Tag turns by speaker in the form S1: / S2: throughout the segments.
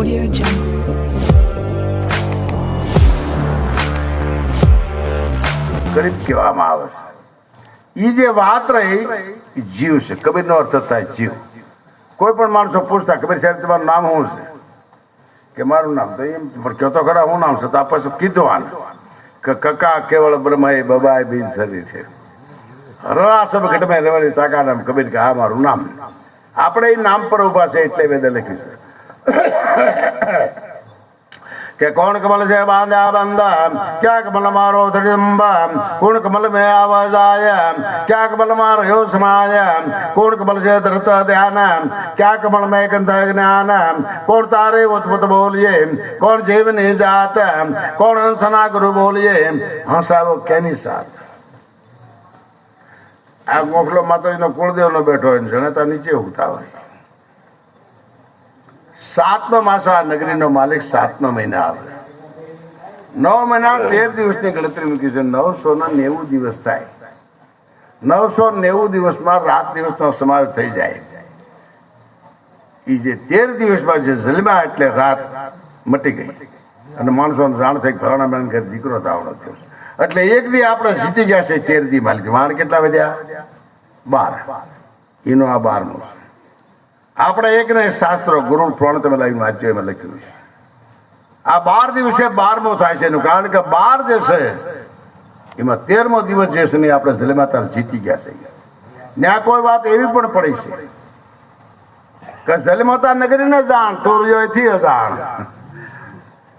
S1: Audio Jungle.
S2: ગરીબ કહેવામાં આવે છે. એ જે વાત રહી એ જીવ છે. કબીરનો અર્થ થાય જીવ. કોઈ પણ માણસો પૂછતા કબીર સાહેબ તમારું નામ શું છે કે મારું નામ તો એમ પણ કયો તો ખરા શું નામ છે તો આપણે કીધું આને કે કકા કેવળ બ્રહ્માએ બબાએ બીજ શરીર છે રળા સબ ઘટમાં રેવાડી તાકા નામ કબીર કે આ મારું નામ. આપણે એ નામ પર ઉભા છે એટલે વેદે લખ્યું છે કે કોણ કમલ છે બાંધ્યા બંધા ક્યાં કમલ મારો ધડિંબા કોણ કમલ મેં આવાજાય ક્યાં કમલ મારો યો સમાય કોણ કમલ છે ધરત ધ્યાન ક્યાં કમલ મેં કંધ જ્ઞાન કોણ તારે ઉત્પત બોલીએ કોણ જીવની જાત કોણ હંસના ગુરુ બોલીએ હંસાવો કેની સાથ. આ મોકલો માતાજીનો કુળદેવ નો બેઠો હોય જણતા નીચે ઉગતા હોય. 7મા માસ આ નગરીનો માલિક 7મા મહિના આવે. 9 મહિના 13 દિવસની ગણતરી મૂકી છે. 990 દિવસ થાય. 990 દિવસમાં રાત દિવસનો સમાવેશ થઈ જાય. એ જે 13 દિવસમાં જે જન્મ્યા એટલે રાત મટી ગઈ અને માણસોને જાણ થઈ ફલાણા બેન ઘર દીકરો થવાનો થયો એટલે એક દી આપણે જીતી ગયા છે. 13 દી માલિક વાણ કેટલા વધ્યા 12. એનો આ 12મો છે. આપણે એક ને શાસ્ત્રો ગુરુ પુરાણ તમે લાવીને વાંચ્યો એમાં લખ્યું છે આ 12 દિવસે 12મો થાય છે. એનું કારણ કે 12 જે છે એમાં 13મો દિવસ જે છે ને આપણે જલમાતા જીતી ગયા છે. ત્યાં કોઈ વાત એવી પણ પડી છે કે જલમાતા નગરી ને જાણ તોરિયોથી અજાણ.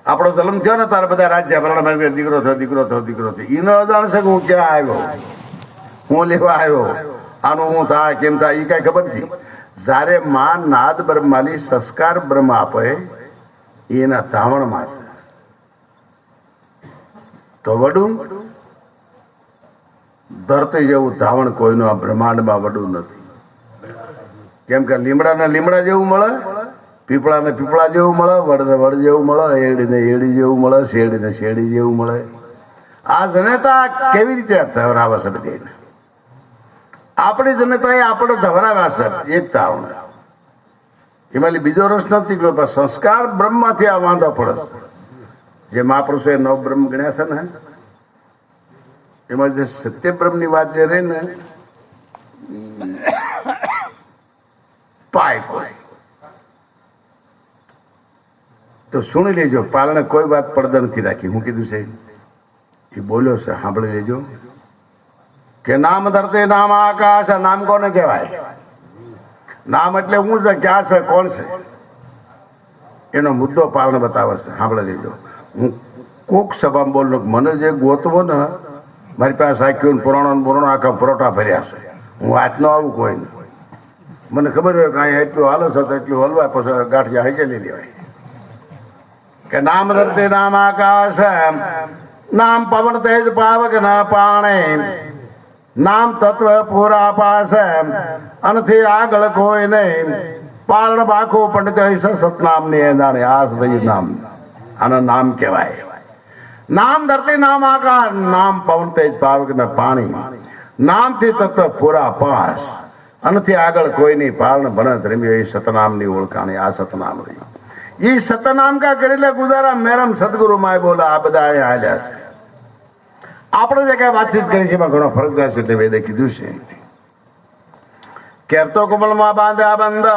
S2: આપણો જન્મ થયો ને તારે બધા રાજ્ય ભરણા દીકરો થયો દીકરો થયો દીકરો થયો એનો અજાણ છે કે હું ક્યાં આવ્યો હું લેવા આવ્યો આનું હું થાય કેમ થાય એ કઈ ખબર નથી. જયારે માં નાદ બ્રહ્માલી સંસ્કાર બ્રહ્મ આપે એના ધાવણમાં છે તો વડું ધરતી જેવું ધાવણ કોઈનું આ બ્રહ્માંડમાં વડું નથી. કેમ કે લીમડાને લીમડા જેવું મળે પીપળાને પીપળા જેવું મળે વડને વડ જેવું મળે એડીને એડી જેવું મળે શેરડીને શેરડી જેવું મળે. આ જનતા કેવી રીતે ધવરાવે છે બધી આપણી જનતાએ આપણે ધવરાવ્યા છે એક ધાવણ એમાં બીજો રસ નથી ગયો પણ સંસ્કાર બ્રહ્મમાંથી આ વાંધો પડે છે. જે મહાપુરુષોએ 9 બ્રહ્મ ગણ્યા છે ને એમાં જે સત્ય બ્રહ્મની વાત જે રહી ને પાય કોઈ તો સુણી લેજો. પાલણે કોઈ વાત પડદા નથી રાખી. હું કીધું છે એ બોલ્યો છે સાંભળી લેજો કે નામ ધરતી નામ આકાશ. નામ કોને કહેવાય? નામ એટલે હું છે ક્યાં છે કોણ છે એનો મુદ્દો પાલને બતાવે છે. સાંભળી લેજો. હું કોક સભા બોલું મને જે ગોતવો ને મારી પાસે સાખ્યું પુરાણો પુરાણો આખા પરોઠા ભર્યા છે. હું વાંચનો આવું કોઈ નહીં. મને ખબર હોય કે અહીંયા એટલું હાલો છે તો એટલું હલવાય પછી ગાંઠિયા હકેલી લેવાય કે નામ ધરતી નામ આકાશ નામ પવન તેજ પાવક ના પાણે નામ તત્વ પૂરા પાસે અનથી આગળ કોઈ નહીં પાલણ બાખું પંડિત સતનામ ની એદાણે આ થયું નામ. આનું નામ કહેવાય. નામ ધરતી નામ આકાશ નામ પવન તેજ પાવક ના પાણી નામથી તત્વ પૂરા પાસ અનથી આગળ કોઈ નહીં પાલણ ભણત રમ્યો એ સતનામ ની ઓળખાણી. આ સતનામ રહ્યું એ સતનામ કા કરેલા ગુજારા મેરમ સદગુરુ માય બોલા. આ બધા હાલ્યા છે. આપણે જે કઈ વાતચીત કરી છે એમાં ઘણો ફરક જાય છે એટલે વેદે કીધું છે કેરતો કમલમાં બાંધ્યા બંધ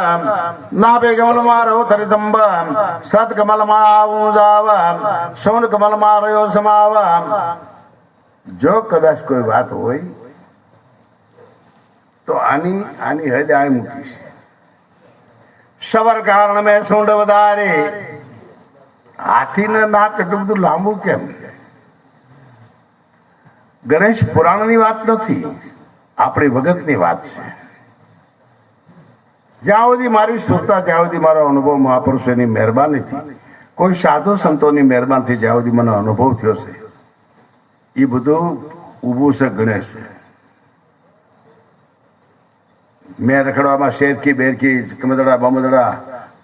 S2: નાભે કમલમાં રહો ધરિદંબ સત કમલમાં આવું જાવ સૌન કમલમાં રહ્યો સમાવ. જો કદાચ કોઈ વાત હોય તો આની હદ આ મૂકી છે. સબર કારણ મેં સૂંડ વધારે. હાથીને નાક એટલું બધું લાંબુ કેમ? ગણેશ પુરાણની વાત નથી આપણી વગતની વાત છે. જ્યાં સુધી મારી શ્રોતા જ્યાં સુધી મારો અનુભવ મહાપુરુષોની મહેરબાનીથી કોઈ સાધુ સંતોની મહેરબાનીથી જ્યાં સુધી મને અનુભવ થયો છે એ બધું ઊભું છે ગણેશ. મેં રખડવામાં શેરકી બેરકી કમદડા બમદડા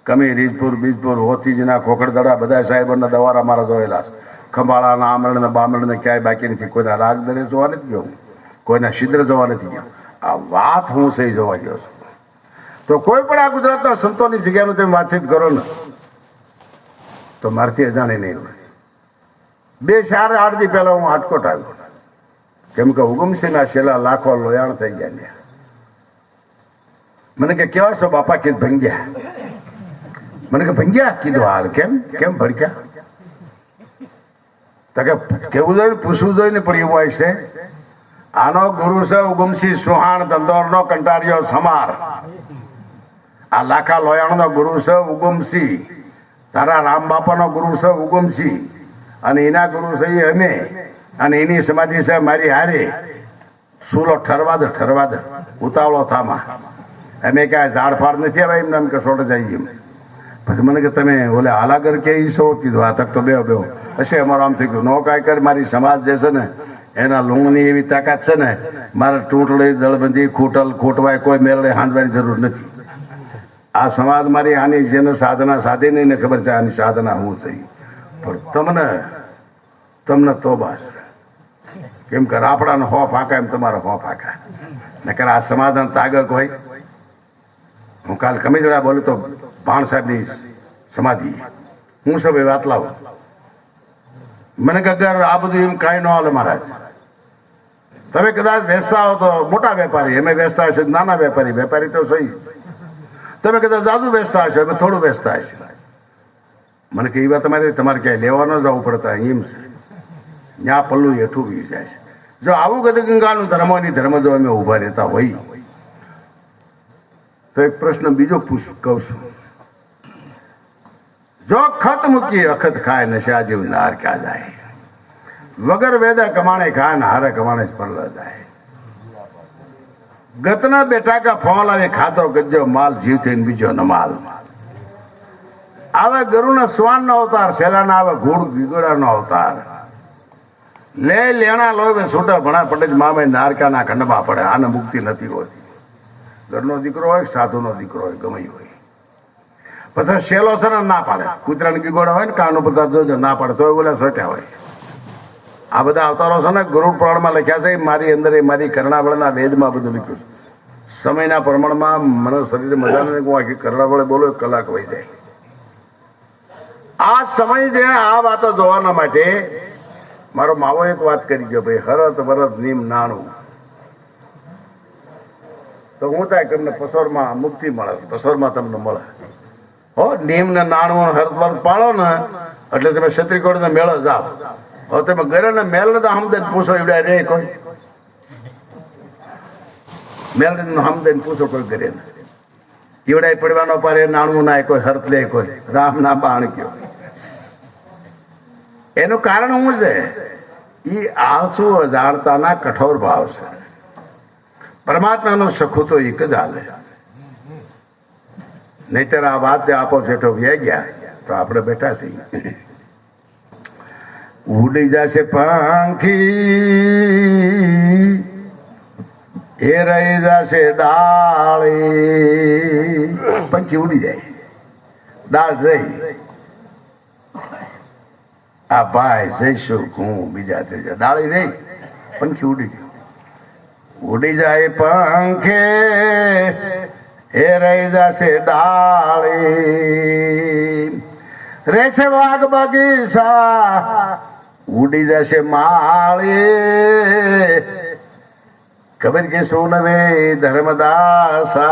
S2: કમી રીજપુર બીજપુર હોતીજના ખોખડદડા બધા સાહેબોના દવારા મારા જોયેલા છે. ખંભાળાના આમરણ બામણ ને ક્યાંય બાકી નથી. કોઈના રાગ દરે જોવા નથી ગયો કોઈના છિદ્ર જોવા નથી ગયો. આ વાત હું છે જોવા ગયો છું. તો કોઈ પણ આ ગુજરાતના સંતોની જગ્યાનું તમે વાતચીત કરો ને તો મારથી અજાણી નહીં હોય. 2-4 દી પહેલા હું રાજકોટ આવ્યો, કેમ કે હુકુમસિંહના છેલ્લા લાખો લોયાણ થઈ ગયા ત્યાં. મને કે કેવા છો બાપા? કીધું ભંગ્યા. મને કે ભંગ્યા? કીધું હાલ. કેમ ભડક્યા? તો કે કેવું જોઈએ, પૂછવું જોઈએ ને. પણ એવું હોય છે, આનો ગુરુ છે હુકુમસિંહ સુહાણ, દંદોરનો કંટાળિયો સમાર. આ લાખા લોયાણનો ગુરુ છે હુકુમસિંહ. તારા રામ બાપાનો ગુરુ છે હુકુમસિંહ, અને એના ગુરુ છે એ અમે, અને એની સમાધિ છે મારી હારે. સુલો ઠરવા દે ઉતાવળો થામાં. અમે ક્યાં ઝાડફાડ નથી આવે એમને એમ કે સોટ જઈએ. પછી મને કે તમે ઓલે હાલાગર કે છો? કીધું આ તક તો બે હશે અમારો. આમ થઈ ગયું નો કાંઈ કર. મારી સમાજ જે છે ને એના લુંગની એવી તાકાત છે ને, મારે ટૂંટડી દળબંધી ખૂટવાય કોઈ મેળે હાંધવાની જરૂર નથી. આ સમાજ મારી આની જેને સાધના સાધી નહીં ને ખબર છે આની સાધના હું છે. પણ તમને તો બસ કેમ કે રાપડાનો હો ફાંકા એમ તમારો હો ફાંકા. નકર આ સમાધાન તાગક હોય. હું કાલ કમિજડા બોલું તો ભાણ સાહેબની સમાધિ હું સબ એ વાત લાવું. મને કે અગર આ બધું એમ કાંઈ ન હાલે મહારાજ. તમે કદાચ વેચતા હો તો મોટા વેપારી, અમે વેચતા હશે નાના વેપારી તો સહી. તમે કદાચ જાદુ વેચતા હશો, અમે થોડું વેચતા હશે. મને કે એ વાત તમારે ક્યાંય લેવા ન જવું પડતા એમ છે. ત્યાં પલ્લું હેઠું વી જાય છે. જો આવું ગદગંગાનું ધર્મની ધર્મ જો અમે ઉભા રહેતા હોય તો એક પ્રશ્ન બીજો કહું છું. જો ખત મૂકી અખત ખાય નશા જેવું નાર ક્યાં જાય. વગર વેદા કમાણે ખાય ને હારે કમાણે જ પરલા જાય. ગતના બેટા કા ફોલ આવે ખાતો ગજો માલ જીવ થઈને બીજો ન માલ. આવે ગરુના શ્વાન નો અવતાર, સેલાના આવે ઘોડા નો અવતાર. લેણા લોહી છૂટા ભણા પડે જ મામે નારકાના ખંડમાં પડે. આને મુક્તિ નથી હોતી. ઘરનો દીકરો હોય, સાધુનો દીકરો હોય, ગમે હોય. પછી શેલો છે ને ના પાડે. કૂતરાની ગીગોડા હોય ને કાનો પ્રસાદ જોજો ના પાડે તો બોલે સોટ્યા હોય. આ બધા અવતારો છે ને ગુરુ પુરાણમાં લખ્યા છે. મારી અંદર મારી કર્ણાવળના વેદમાં બધું લખ્યું છે. સમયના પ્રમાણમાં મને શરીર મજા નથી. હું આખી કર્ણાવળે બોલો 1 કલાક વહી જાય. આ સમય છે આ વાતો જોવાના માટે. મારો માવો એક વાત કરી ગયો, ભાઈ હરત વરત નીમ નાણું તો હું થાય તમને પસોરમાં મુક્તિ મળે. પસોરમાં તમને મળે હો. નીમ ને નાણું હરત વરત પાળો ને એટલે તમે ક્ષત્રિકોટ ને મેળો જાઓ. હવે તમે ઘરે ને મેલ તો હમદન પૂછો એવડા રે કોઈ મેલ હમદન પૂછો કોઈ ઘરે ને એવડા પડવાનો પારે નાણું ના કોઈ હરત લે કોઈ રામ ના બાણ કયો. એનું કારણ શું છે? એ આળસુ અજાણતાના કઠોર ભાવ છે. પરમાત્માનો સખું તો એક જ હાલે. નહીતર આ વાત આપો છેઠો વ્યા ગયા તો આપણે બેઠા છીએ. ઉડી જશે પંખી એ રહી જશે ડાળી. પંખી ઉડી જાય, ડાળ રહી. આ ભાઈ જઈશું હું બીજા ત્રીજા ડાળી રહી, પંખી ઉડી ગયું. ઉડી જાય પંખે એ રહી જશે ડાળી. રેશે વાઘ બગીચા ઉડી જશે માળી. ખબર કે સોનવે ધર્મદાસા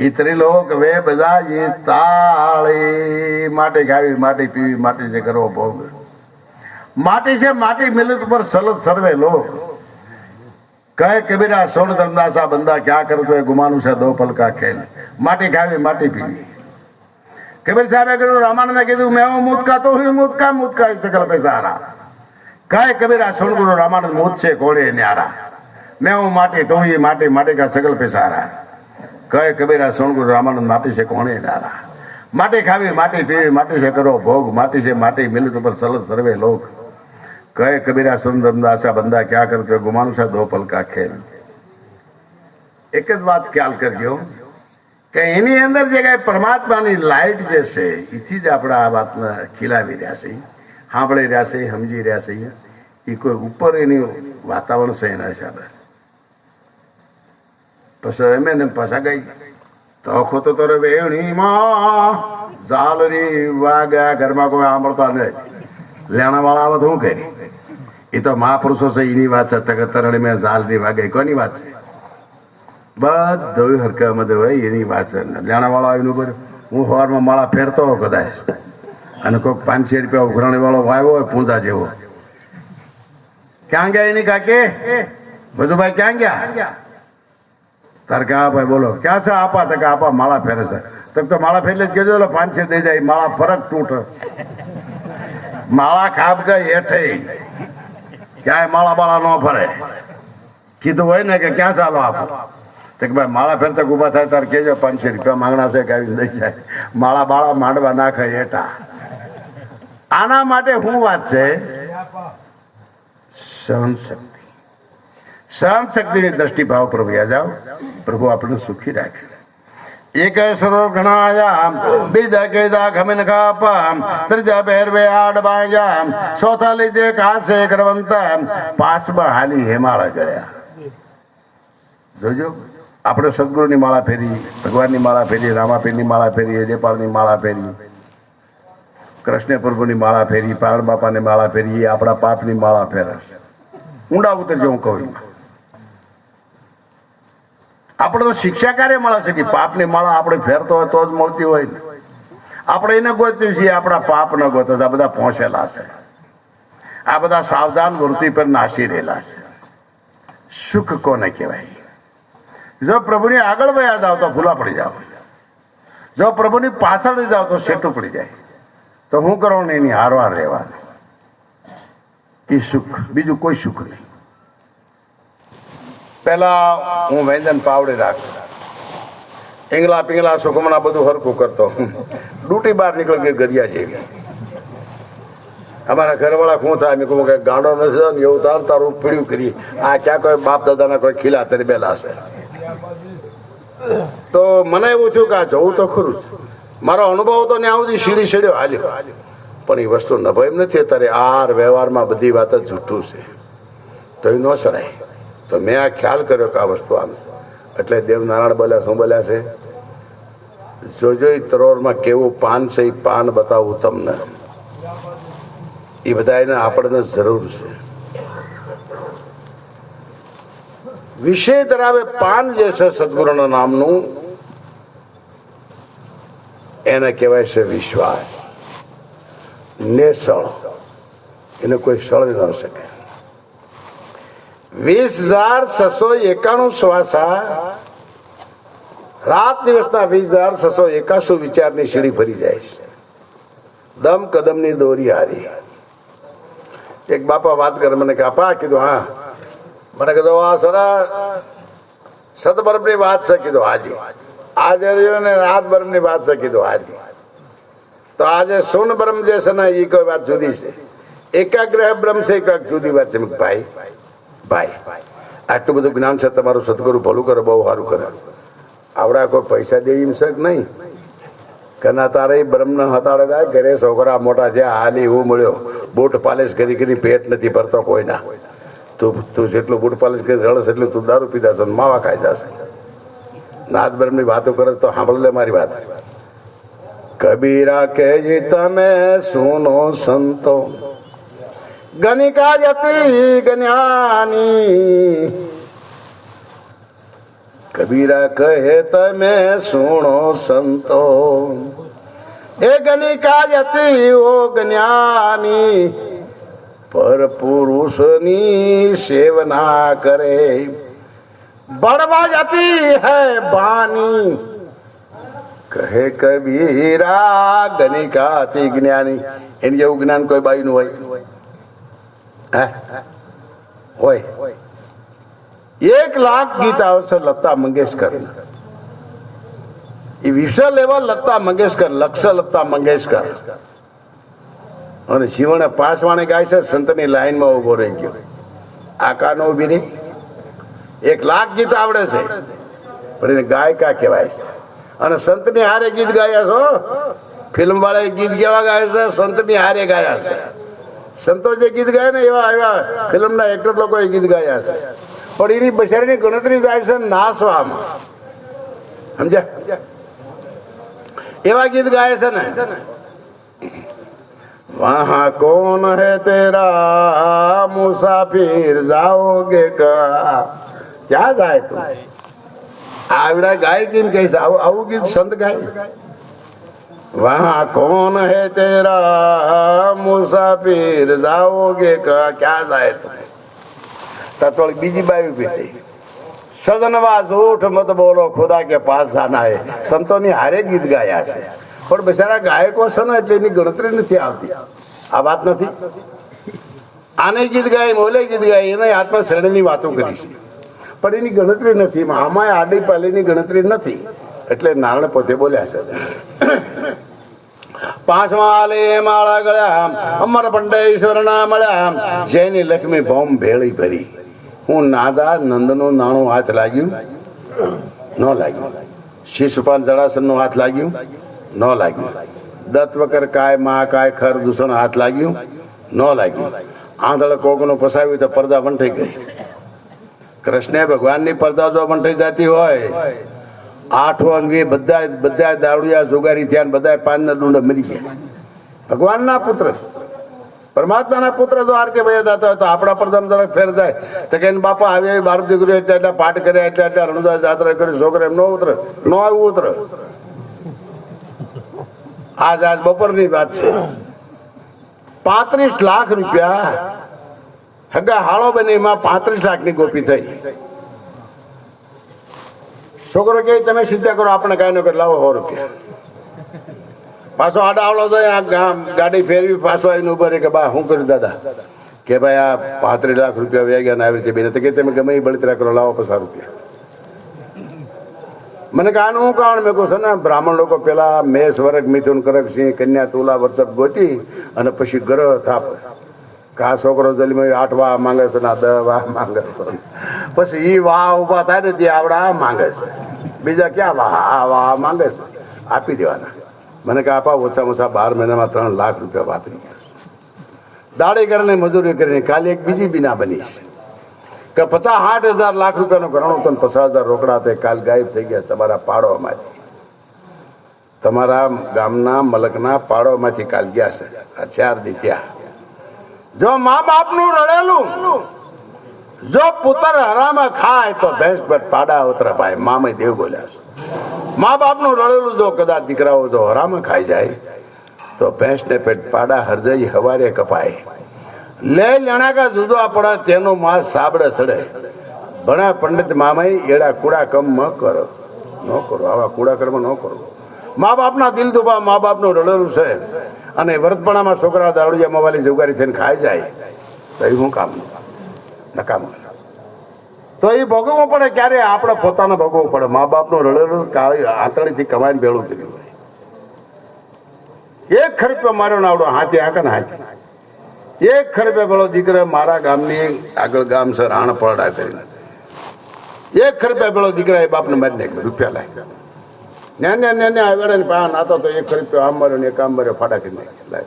S2: ઈતરી લોક વે બજાઈ તાળી. માટી ખાવી, માટી પીવી, માટી છે કરવો ભોગ. માટી છે માટી મિલત પર સલત સર્વે લોક. કહે કબીરા સોન ધર્મદાસા બંદા ક્યાં કરતો है ગુમાનું છે 2 પલ કા ખેલ. માટી ખાવી, માટી પીવી. કબીર સાહેબે કહ્યું, રામાનંદ ને કીધું મેં હું મૂત ખાતો હું મૂત કા સકલ પૈસારા. કહે કબીરા સોન ગુરુ રામાનંદ મૂત છે કોળે ન્યારા. મેં હું માટી તો ही માટી, માટી કા સકલ પૈસારા. કહે કબીરા સોન ગુરુ રામાનંદ માટી છે કોણે ન્યારા. માટી ખાવી, માટી પીવી, માટી છે કરો ભોગ. માટી છે માટી મિલત ઉપર સલત સર્વે લોક. કહે કબીરા સોન ધર્મદાસા બંદા ક્યાં કરતો ગુમાનું છે 2 પલ કા ખેલ. એક જ વાત ખ્યાલ કરજો કે એની અંદર જે કઈ પરમાત્માની લાઈટ જે છે એથી જ આપણે આ વાતને ખીલાવી રહ્યા છે, સાંભળી રહ્યા છે, સમજી રહ્યા છે. એ કોઈ ઉપર એની વાતાવરણ છે એના હિસાબે. પછી એમ ને પાછા ગઈ તો ખોતો તો વેણીમાં ઝાલરી વાગ્યા ઘરમાં કોઈ સાંભળતા નહીં. લેણા વાળા આવે તો શું કરી? એ તો મહાપુરુષો છે એની વાત છે. તરણી મેં ઝાલરી વાગે કોની વાત છે? બધું હરકા મદર હોય એની વાત છે. લેણા વાળો આવીને ઉપર હું સવારમાં માળા ફેરતો હોઉં કદાચ અને કોઈક 500 રૂપિયા ઉઘરાણી વાળો વાવ્યો હોય પૂંજા જેવો, ક્યાં ગયા એની કાકે? બધુભાઈ ક્યાં ગયા? તાર કે હા ભાઈ બોલો ક્યાં છે? આપા તો કે આપા માળા ફેરે છે. તો માળા ફેરલે જ કેજો 500 દઈ જાય. માળા ફરક તૂટે, માળા ખાપ જાય હેઠે, ક્યાંય માળા બાળા ન ફરે. કીધું હોય ને કે ક્યાં ચાલો આપો તો કે ભાઈ માળા ફેરતા ઉભા થાય તાર કેજો 500 રૂપિયા માંગણા છે કે આવી દઈ જાય. માળા બાળા માંડવા નાખે હેઠા. આના માટે શું વાત છે? સહન શક્તિ. સહન શક્તિની દ્રષ્ટિ ભાવ પ્રભુ જાઓ. પ્રભુ આપણને સુખી રાખે. એક સરો ઘણાયા બીજા કેદા ખમીન ખાપા ત્રીજા પહેરવે આડ બાંગ્યા ચોથા લીધે કાસે કરવંતા પાંચમા હાલી હેમાળા ગયા. જોજો આપણે સદગુરુની માળા ફેરી, ભગવાનની માળા ફેરી, રામાપીરની માળા ફેરી, અજયપાળની માળા ફેરી, કૃષ્ણ પ્રભુની માળા ફેરી, પારણ બાપાની માળા ફેરી. એ આપણા પાપની માળા ફેરે. ઊંડા ઉતરજો હું કહું. આપણે તો શિક્ષા કાર્ય મળે છે કે પાપની માળા આપણે ફેરતો હોય તો જ મળતી હોય ને. આપણે એને ગોતવી છીએ, આપણા પાપ ન ગોતો. આ બધા પહોંચેલા છે, આ બધા સાવધાન વૃત્તિ પર નાસી રહેલા છે. સુખ કોને કહેવાય? જો પ્રભુની આગળ વયા જાવ તો ભૂલા પડી જાવ, જો પ્રભુની પાછળ જાવ તો સેટું પડી જાય. તો હું કરવાનું? એની હારવાર રહેવાનું. એ સુખ, બીજું કોઈ સુખ નહીં. પેલા હું વેંદન પાવડી રાખતો, ઈંગલા પિંગલા સુખમણા બધું હરખું કરતો. ડૂટી બહાર નીકળી ગઈ ગરિયા જેવી. અમારા ઘરવાળા શું થાય? મેં કહું કે ગાંડો નથી ને એવું તાર તારું પીડ્યું કરી. આ ક્યાં કોઈ બાપ દાદાના કોઈ ખીલા તરી બેલા છે. તો મને એવું થયું કે આ જવું તો ખરું જ. મારો અનુભવ તો ત્યાં સુધી સીડી સીડ્યો હાલ્યો, પણ એ વસ્તુ નભાઈ એમ નથી. અત્યારે આર વ્યવહારમાં બધી વાત જ જૂઠું છે તો એ ન સડાય. તો મેં આ ખ્યાલ કર્યો કે આ વસ્તુ આમ છે. એટલે દેવનારાયણ બોલ્યા, શું બોલ્યા છે? જોજો એ તરોરમાં કેવું પાન છે, એ પાન બતાવું તમને. એ બધા એને આપણને જરૂર છે. વિષય ધરાવે પાન જે છે સદગુરુના નામનું, એને કહેવાય છે વિશ્વાસ. નેસળ, એને કોઈ સળી ન શકે. 20,691 શ્વાસા, રાત દિવસના 20,681 વિચારની સીડી ફરી જાય છે. દમ કદમની દોરી હારી. એક બાપા વાત કરે મને કે આપા, કીધું હા. મને કીધું આ સરા સતબરફની વાત છે. કીધું હાજી. આજે રહ્યો ને રાત બરફની વાત છે. કીધું હાજી. તો આજે સોન બ્રહ્મ જે છે ને એ કોઈ વાત જુદી છે. એકાગ્રહ બ્રહ્મ છે, એક જુદી વાત છે. ભાઈ આટલું બધું જ્ઞાન છે તમારું, સદગુરુ ભલું કરે, બહુ સારું કરે. આવડા કોઈ પૈસા દે એમ છે કે નહીં? કે ના તારે બ્રહ્મ હતાડે જાય. ઘરે છોકરા મોટા થયા, હાલી હું મળ્યો, બૂટ પાલિશ કરી પેટ નથી ભરતો કોઈના. તું જેટલું બૂટ પાલિશ કરી રડસ એટલું તું દારૂ પીધા છો, માવા ખાઈ જશે. નાથ બ્રહ્મની વાતો કરે તો સાંભળ લે મારી વાત. કબીરા કે તમે સુનો સંતો, ગણિકા જતિ જ્ઞાની. કબીરા કહે તમે સુણો સંતો, એ ગણિકા જતિ ઓ જ્ઞાની. પર પુરુષની સેવના કરે, બળવા જતી હૈ બાની. કહે કબીરા ગણિકા અતિ જ્ઞાની. એની જેવું જ્ઞાન કોઈ બાઈ નું હોય? 1 લાખ ગીત આવશે લતા મંગેશકર. એ વિશ્વ લેવલ લતા મંગેશકર, લક્ષ લતા મંગેશકર. અને શિવણે 5 વાણે ગાય છે. સંતની લાઈનમાં ઉભો રહી ગયો. આકાનો ઉભી નહીં. 1 લાખ ગીત આવડે છે, પણ એને ગાયકા કહેવાય છે. અને સંતની હારે ગીત ગાયા છો. ફિલ્મ વાળા ગીત કેવા ગાય છે? સંતની હારે ગાયા છે. સંતો જે ગીત ગાય ને એવા ફિલ્મના એક્ટર લોકોએ ગીત ગાયા છે. પણ એની બિચારીની ગણતરી જાય છે નાસવામાં. સમજ્યા? એવા ગીત ગાય છે ને, વહાં કોણ હે તેરા મુસાફિર જાઓગે ક્યાં જાય તું? આવડા ગાય કેમ કહે છે? આવું ગીત સંત ગાય. વહાં કોણ હે તેરા મુસાફિર જાઓગે ક્યાં જાય તું? થોડી બીજી બાયું પીતી, સદનવા ઝૂઠ મત બોલો ખુદા કે પાસ જાના હે. સંતોની હારે ગીત ગાયા છે, પણ બિચારા ગાયકો છે ને એટલે એની ગણતરી નથી આવતી. આ વાત નથી. આને ગીત ગાય, મોલે ગીત ગાય, એને આત્મા શ્રેણીની વાતો કરી છે, પણ એની ગણતરી નથી. આમાં આડી પાલીની ગણતરી નથી, એટલે નારાયણ પોતે બોલ્યા છે. પાંચમા આલે માળા ગળ્યા, અમર પંડેશ્વર ના મળ્યા, જેની લક્ષ્મી ભોમ ભેળી ભરી. હું નાદા નંદનું નાણું હાથ લાગ્યું ન લાગ્યું, શિશુપાલ જળાસન નું હાથ લાગ્યું ન લાગ્યું, દત્ત વકર કાય મા કાય ખર દૂષણ હાથ લાગ્યું ન લાગ્યું. આંધળ કોકનું ફસાવ્યું તો પડદા વંઠાઈ ગઈ. કૃષ્ણે ભગવાનની પડદા જો વંઠાઈ જતી હોય, 8 અંગે બધા દારૂડિયા જુગારી થયા, બધા પાનના ડુંડા મરી ગયા. ભગવાનના પુત્ર પરમાત્માના પુત્ર જો આરતી ભાઈ જતા હોય તો આપણા પડદા જરાક ફેર જાય તો કે બાપા આવી બાર દીકરી એટલે એટલા પાઠ કર્યા એટલે એટલા રણુદા જાત્રા કરી, છોકરા એમ ન ઉતરે, ન આવ્યું ઉતરે. આજ બપોરની વાત છે. 35 લાખ રૂપિયા હગા હાળો બની, એમાં 35 લાખની ગોપી થઈ. છોકરો કે તમે સિદ્ધા કરો, આપણે કઈ ન કરી, લાવો 100 રૂપિયા. પાછો આડાવડો જાય, ગાડી ફેરવી પાછો આવીને ઉભા રહે કે બા શું કર્યું દાદા? કે ભાઈ આ 35 લાખ રૂપિયા વ્યા ગયા ને આવી રીતે બેને તો કે તમે ગમે એ બળતરા કરો, લાવો 50 રૂપિયા. મને કે આનું હું કારણ? મેં કહું છે ને બ્રાહ્મણ લોકો પેલા મેષ વર્ગ મિથુન કરક સિંહ કન્યા તુલા વર્ષપ ગોતી અને પછી ગ્રહ થાપ. કા છોકરો જલ્દી 8 વાહ માંગે છે ને 10 વાહ માંગે છે, પછી ઈ વાહ ઉભા થાય ને ત્યાં આવડા માંગે છે, બીજા ક્યાં વાહ આ વાહ માંગે છે, આપી દેવાના. મને કે આપા ઓછામાં ઓછા 12 મહિનામાં 3 લાખ રૂપિયા વાપરી ગયા. દાડી કરીને મજૂરી કરીને ખાલી એક બીજી બીના બની કે 50-60 લાખ રૂપિયાનું ઘરાણું તો 50,000 રોકડા તે કાલ ગાયબ થઈ ગયા તમારા પાડોમાંથી. તમારા ગામના મલકના પાડોમાંથી કાલ ગયા છે. આ 4 દી ત્યાં જો મા બાપનું રડેલું જો પુત્ર હરામાં ખાય તો ભેંસ પર પાડા ઉતરે ભાઈ. મામય દેવ બોલ્યા છે, મા બાપનું રડેલું જો કદાચ દીકરાઓ જો હરામાં ખાઈ જાય તો ભેંસ ને પેટ પાડા હરજાઈ હવારે કપાય. લે લણાકા જુદા પડે તેનું માંસ સાબડે સડે. ભણા પંડિત મામાઈ એડા કુડા કમ ન કરો, આવા કુડા કર્મ ન કરો. મા બાપના દિલ દુબા, મા બાપનું રડેલું છે અને વર્તપણામાં છોકરા દારૂડિયા મવાલી જુગારી થઈને ખાઈ જાય તો એ શું કામ નકામું? તો એ ભોગવવું પડે. ક્યારે આપણે પોતાને ભોગવવું પડે. મા બાપનું રડેલું કાળી આંતળીથી કમાઈને ભેળું કર્યું હોય. 1 રૂપિયો મારો નાવડો હાથી આંકા ને હાથી 1 રૂપિયા પેલો દીકરો મારા ગામની આગળ ગામ છે રાણ પરડા કરીને 1 રૂપિયા પેલો દીકરા એ બાપને મારી નાખ્યો. રૂપિયા લાગ્યા ન્યા આવ્યા ને પા નાતો તો 1 રૂપિયો આમ માર્યો ને 1 આમ માર્યો, ફાટા કરી નાખ્યા.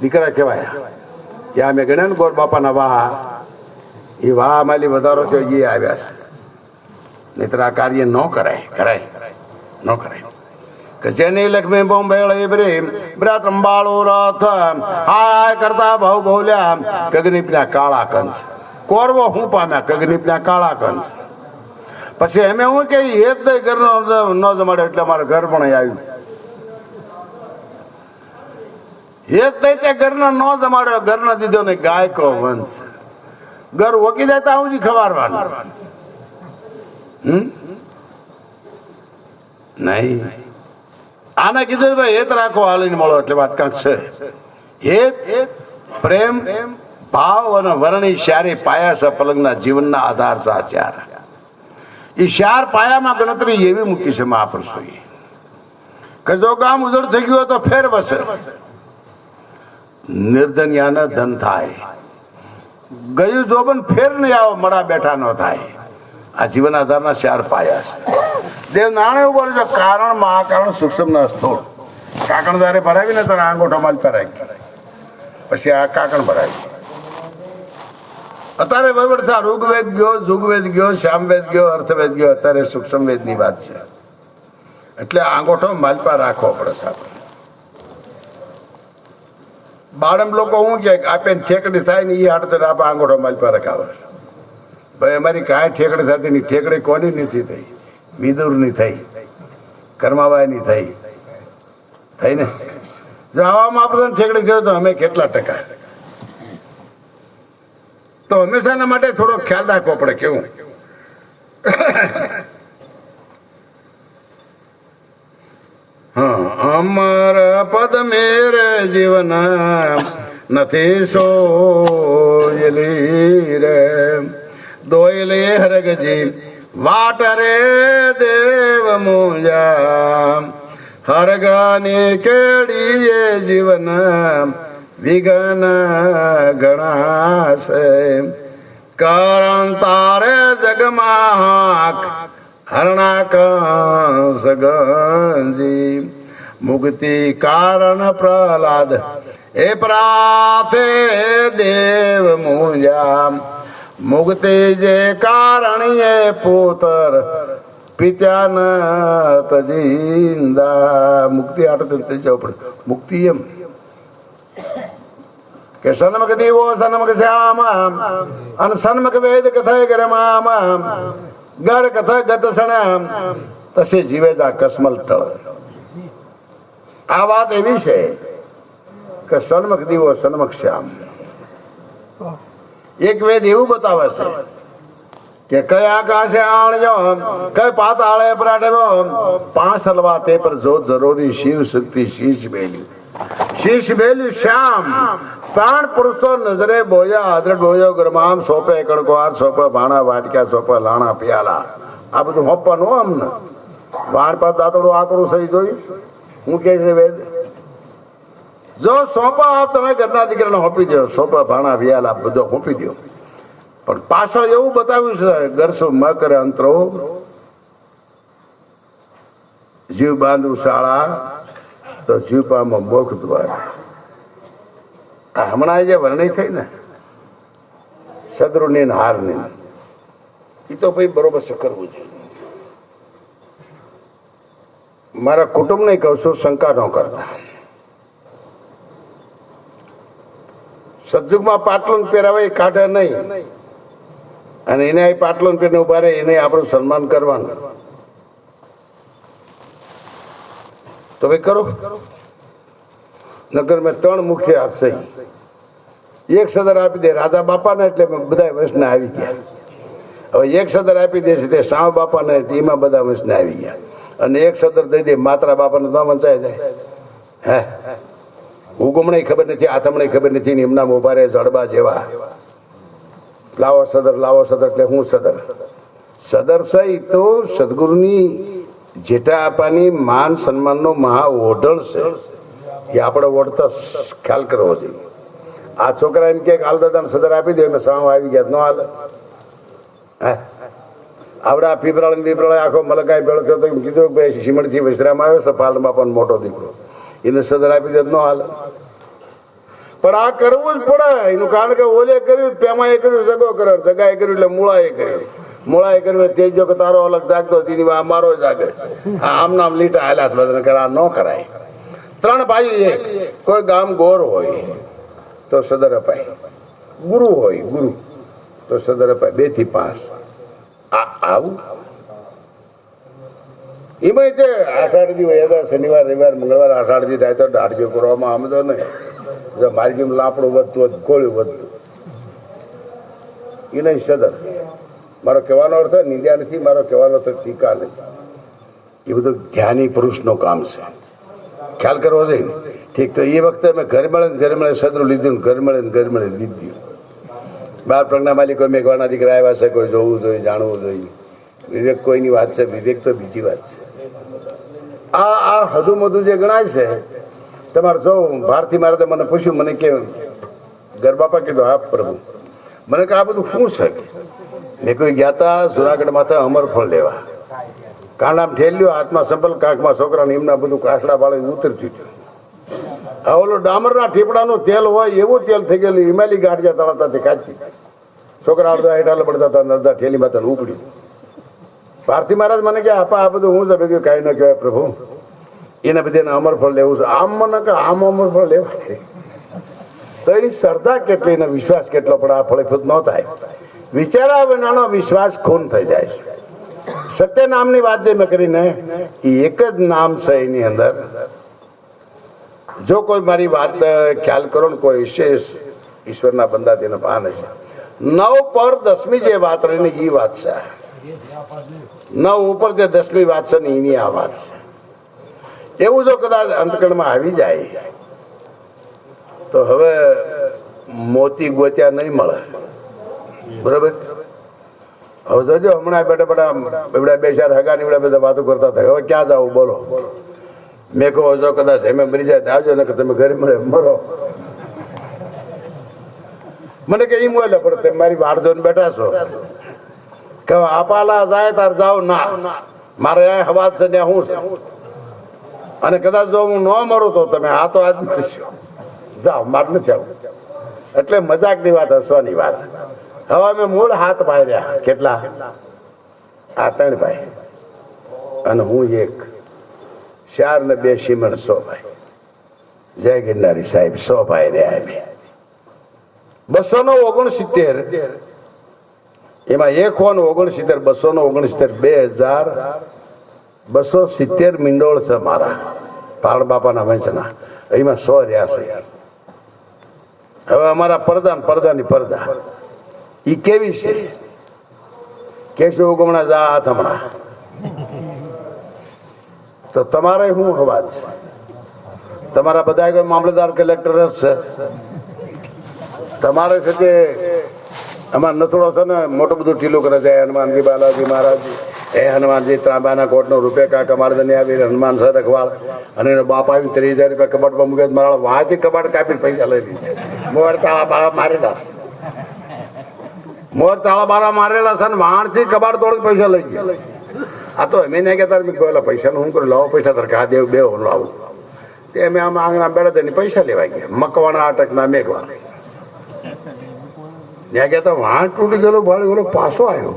S2: દીકરા કહેવાય. યા મેં ગણ્યા ને ગોર બાપાના વાહ, એ વાહ માલી વધારો થયો એ આવ્યા છે. નહીતર આ કાર્ય ન કરાય ન કરાય. કે જેની લક્ષ્મી બોમ્બેળી પ્રેમ બ્રત અંબાળો રથ હાય કરતા બહુ બોલ્યા કગનીપના કાળા કંસ. કોરવો હું પામ્યા કગનીપના કાળા કંસ. પછી એમ હું કે એ જ ઘર ન જમાડે એટલે મારે ઘર પણ આવ્યું. એ જ ત્યાં ઘરનો ન જમાડ્યો, ઘરનો દીધો ને ગાય કો વંશ. ઘર ઓકી જાય તો આવું ખવારવાનું નહીં. આને કીધું ભાઈ હેત રાખો હાલીને મળો એટલે વાત કાંક છે. હેત પ્રેમ ભાવ અને વર્ણી શારી પાયા છે પલંગના જીવનના આધાર છે. 4 એ 4 પાયામાં ગણતરી એવી મૂકી છે મહાપુરુષોએ કે જો ગામ ઉજળ થઈ ગયું હોય તો ફેર વસે, નિર્ધનિયાને ધન થાય, ગયું જોબન ફેર નહીં આવો, મળા બેઠા ન થાય. આ જીવન આધારના 4 પાયા છે. દેવ નાણે એવું બોલે છે કારણ મહાકારણ સૂક્ષ્મ ના સ્થૂળ. કાકણ જયારે ભરાવી ને તારે આંગોઠો માલ ભરાય, પછી આ કાકણ ભરાય. અત્યારે વહીવટ છે ઋગ્વેદ ગયો, જુગવેદ ગયો, શ્યામવેદ ગયો, અર્થવેદ ગયો. અત્યારે સૂક્ષ્મ વેદ ની વાત છે. એટલે આંગોઠો માલપા રાખવો પડે સાહેબ. બાળમ લોકો શું કે આપે ઠેકડી થાય ને એ હાડતર આપે આંગોઠો માલપા રખાવે. ભાઈ અમારી કાંઈ ઠેકડી થતી નહીં. ઠેકડી કોની નથી થઈ? વિદુરની થઈ, કર્માબાઈની થઈ ને. જો આવામાં આપણે ઠેકડી થયો તો અમે કેટલા ટકા? તો હંમેશાના માટે થોડો ખ્યાલ રાખવો પડે. કેવું અમર પદ મેરે જીવન નથી સોયલી રે દોયલે હરગજી વાટ રે દેવ મુજા હરગાની કેડીએ જીવન વિઘન ગણાશે કારણ તારે જગમાં હરણા કંસ ગંજી મુક્તિ કારણ પ્રહલાદ એ પ્રાથે દેવ મુંજા મુક્તિ જે કારણીએ પુત્ર પિત્યાન તજિંદા મુક્તિ આટો જવું પડે. મુક્તિ એમ કે સન્મક દીવો સન્મક શ્યામ અને સન્મક વેદ કથા કરમામ ગર કથા ગત સણ તસે જીવે જા કસ્મલ ટળ. આ વાત એવી છે કે સન્મક દીવો સન્મક શ્યામ. એક વેદ એવું બતાવે છે કે કઈ આકાશે આણજો કઈ પાતાળે પરાઠવો પાંચ હલવા તે પર જો જરૂરી શિવ શક્તિ શીશ બેલી શીશ બેલી શ્યામ ત્રણ પુરુષો નજરે બોયા આદરે બોયો ગરમામ સોપે કડકોર સોપે ભાણા વાટક્યા સોપે લાણા પિયાલા. આ બધું હોપવાનું અમને વાણ પર દાંતડું આકરું સહી જોયું. હું કે છે વેદ જો સોંપા આપ તમે ઘરના દીકરાને હોપી દો. સોપા ભાણા વિયાલા બધો હોપી દો. પણ પાછળ એવું બતાવ્યું છે ગરસો મ કરે અંતરો જીવ બાંધવું શાળા તો જીવ પામો મોખ દ્વાર. હમણાં જે વર્ણિત થઈ ને શત્રુની હારની એ તો ભાઈ બરોબર છે કરવું છે. મારા કુટુંબને કહું છું શંકા ન કરતા. સજ્જુગમાં પાટલું પહેરાવે એ કાઢે નહીં અને એને પાટલું પહેરીને ઉભા રહે એને આપણું સન્માન કરવાનું. તો ભાઈ કરો. નગર મેં ત્રણ મુખ્ય હશે. એક સદર આપી દે રાજા બાપાને એટલે બધા વંશને આવી ગયા. હવે એક સદર આપી દે છે તે સાવ બાપાને એમાં બધા વંશને આવી ગયા. અને એક સદર દઈ દે માત્રા બાપાને ન વંચાય જાય. હે હુકુમણે ખબર નથી, આથમણે ખબર નથી, એમના ઉભા રહે જડબા જેવા. લાવો સદર એટલે હું સદર સહી તો સદગુરુની જેઠા આપવાની માન સન્માનનો મહા ઓઢળ છે. એ આપણે ઓઢતા ખ્યાલ કરવો જોઈએ. આ છોકરા એમ કે હાલ દાદા સદર આપી દે એમ સાવ આવી ગયા ન હાલ. આવડા પીપરાળે આખો મલકાઈ ભેળો થયો તો કીધું ભાઈ સિમણથી વિશ્રામ આવ્યો છે પાલમાં પણ મોટો દીકરો એને સદર આપી દે ન હાલ. પણ આ કરવું જ પડે એનું કારણ કે ઓલે કર્યું પેમાએ કર્યું જગો કર્યો જગાએ કર્યું એટલે મૂળાએ કર્યું તેજો કે તારો અલગ જાગતો તેની મારો જાગે. આમ નામ લીટા હાલ્યા બધાને કરા ન કરાય. ત્રણ ભાઈ એક કોઈ ગામ ગોર હોય તો સદર અપાય, ગુરુ હોય ગુરુ તો સદર અપાય 2 થી 5. આવું એમાં તે આષાઢી હોય શનિવાર રવિવાર મંગળવાર આષાઢી થાય તો દાઢજો કરવામાં આમદો ને માર્ગી લાપડું વધતું ગોળ્યું વધતું એ નહીં સદર. મારો કહેવાનો અર્થ નિંદ્યા નથી, મારો કહેવાનો અર્થ ટીકા નથી. એ બધું જ્ઞાની પુરુષનું કામ છે. ખ્યાલ કરવો જોઈએ. ઠીક તો એ વખતે મેં ઘર મળે સદરું લીધું, ઘર મળે લીધું. બાર પ્રજ્ઞા માલિકો મેં ઘણા દીકરા આવ્યા છે, કોઈ જોવું જોઈએ જાણવું જોઈએ. વિવેક કોઈની વાત છે, વિવેક તો બીજી વાત છે. આ હદું મધું જે ગણાય છે તમારે જો ભારતી મહારાજે મને પૂછ્યું, મને કે ગરબાપા કીધું હા પ્રભુ. મને કે આ બધું શું છે? મેં કોઈ ગયા હતા જુનાગઢ માથે અમરફળ લેવા. કાંડામ ઠેલ્યો, હાથમાં સંપલ, કાંખમાં છોકરાને એમના બધું કાસડા વાળે ઉતરતું હતું. આ ઓલો ડામરના ઠીપડાનું તેલ હોય એવું તેલ થઈ ગયેલું. હિમાલી ગાંઠિયા તળાતા કાચી છોકરા અડધા હેઠા લબડતા હતા, અડધા ઠેલી માથા ઉપડ્યું. ભારતી મહારાજ મને કે આપા આ બધું હું છે કઈ ન કહેવાય પ્રભુ, એને બધી અમરફળ લેવું છે. આમ મને કે આમ અમરફળ લેવાય તો એની શ્રદ્ધા કેટલી ને વિશ્વાસ કેટલો, પણ આ ફળીફૂટ ન થાય. વિચારા વિનાનો વિશ્વાસ ખૂન થઈ જાય છે. સત્ય નામની વાત જે મેં કરીને એ એક જ નામ છે એની અંદર. જો કોઈ મારી વાત ખ્યાલ કરો ને, કોઈ વિશેષ ઈશ્વરના બંદા તેનો ભાન છે. 9 પર 10મી જે વાત રહી ને એ વાત છે. 9 ઉપર જે 10મી વાત છે ને એની આ વાત છે. એવું જો કદાચ અંતકરણમાં આવી જાય તો હવે મોતી ગોત્યા નહીં મળે. બરોબર? હવે જોજો હમણાં બેટા બે ચાર હગા ની બધા વાતો કરતા હતા, હવે ક્યાં જાવ બોલો. મેં કહું જો કદાચ એમ મરી જાય આવજો ને કે તમે ઘરે મળે મરો. મને કે એમ હોય પણ તમે મારી વાડ જોઈને બેઠા છો કે આપાલા જાય તાર જાવ ના, મારે હવાજ છે ત્યાં હું છે, અને કદાચ જો હું ન મરું તો તમે આ તો આજ મરશો, જાઓ માર નથી આવું. એટલે મજાક ની વાત, હસવાની વાત. હવે અમે મૂળ હાથ ભાઈ રહ્યા કેટલા? આ 3 ભાઈ અને હું 1, 4 ને 2 સીમણ 100 ભાઈ. જય ગિરનારી સાહેબ 100 ભાઈ રહ્યા અમે. 269 એમાં 1 હોવાનું 69, 269, 2270 મીંડોળ છે મારા પાળ બાપાના વંશના. એમાં 100 રહ્યા છે. હવે અમારા પડદાની પડદા ઈ કેવી છે? કેશવ ઉગમણા જા હાથ હમણાં તો તમારે શું અવાજ છે? તમારા બધા કોઈ મામલતદાર કલેક્ટર જ છે. તમારે છે તે અમારે નથોડો છે ને મોટું બધું ઢીલું કરે છે. હનુમાનજી બાલાજી મહારાજ, હનુમાનજી ત્રાંબાના કોટનો રૂપિયા કાંક અમારે તને આવી હનુમાન સર રખવાળ, અને એનો બાપ આવી 30,000 રૂપિયા કબાટમાં મૂકે. મારા વાંચી કબાટ કાપીને પૈસા લઈ લીધા. મોર તાળા બાળા મારેલા છે, મોર તાળા બાળા મારેલા છે ને વાણથી કબાટ તોડી પૈસા લઈ ગયા. આ તો એમ નહીં કહેતા પેલા પૈસા નું શું કરું, લાવો પૈસા તાર કા દેવ બે લાવું. તે અમે આમ આંગણા બેડા તેને પૈસા લેવા ગયા. મકવાણા અટકના મેઘવા ત્યાં કહેતા વાણ તૂટી ગયેલું ભાડે ઓલો પાછો આવ્યો.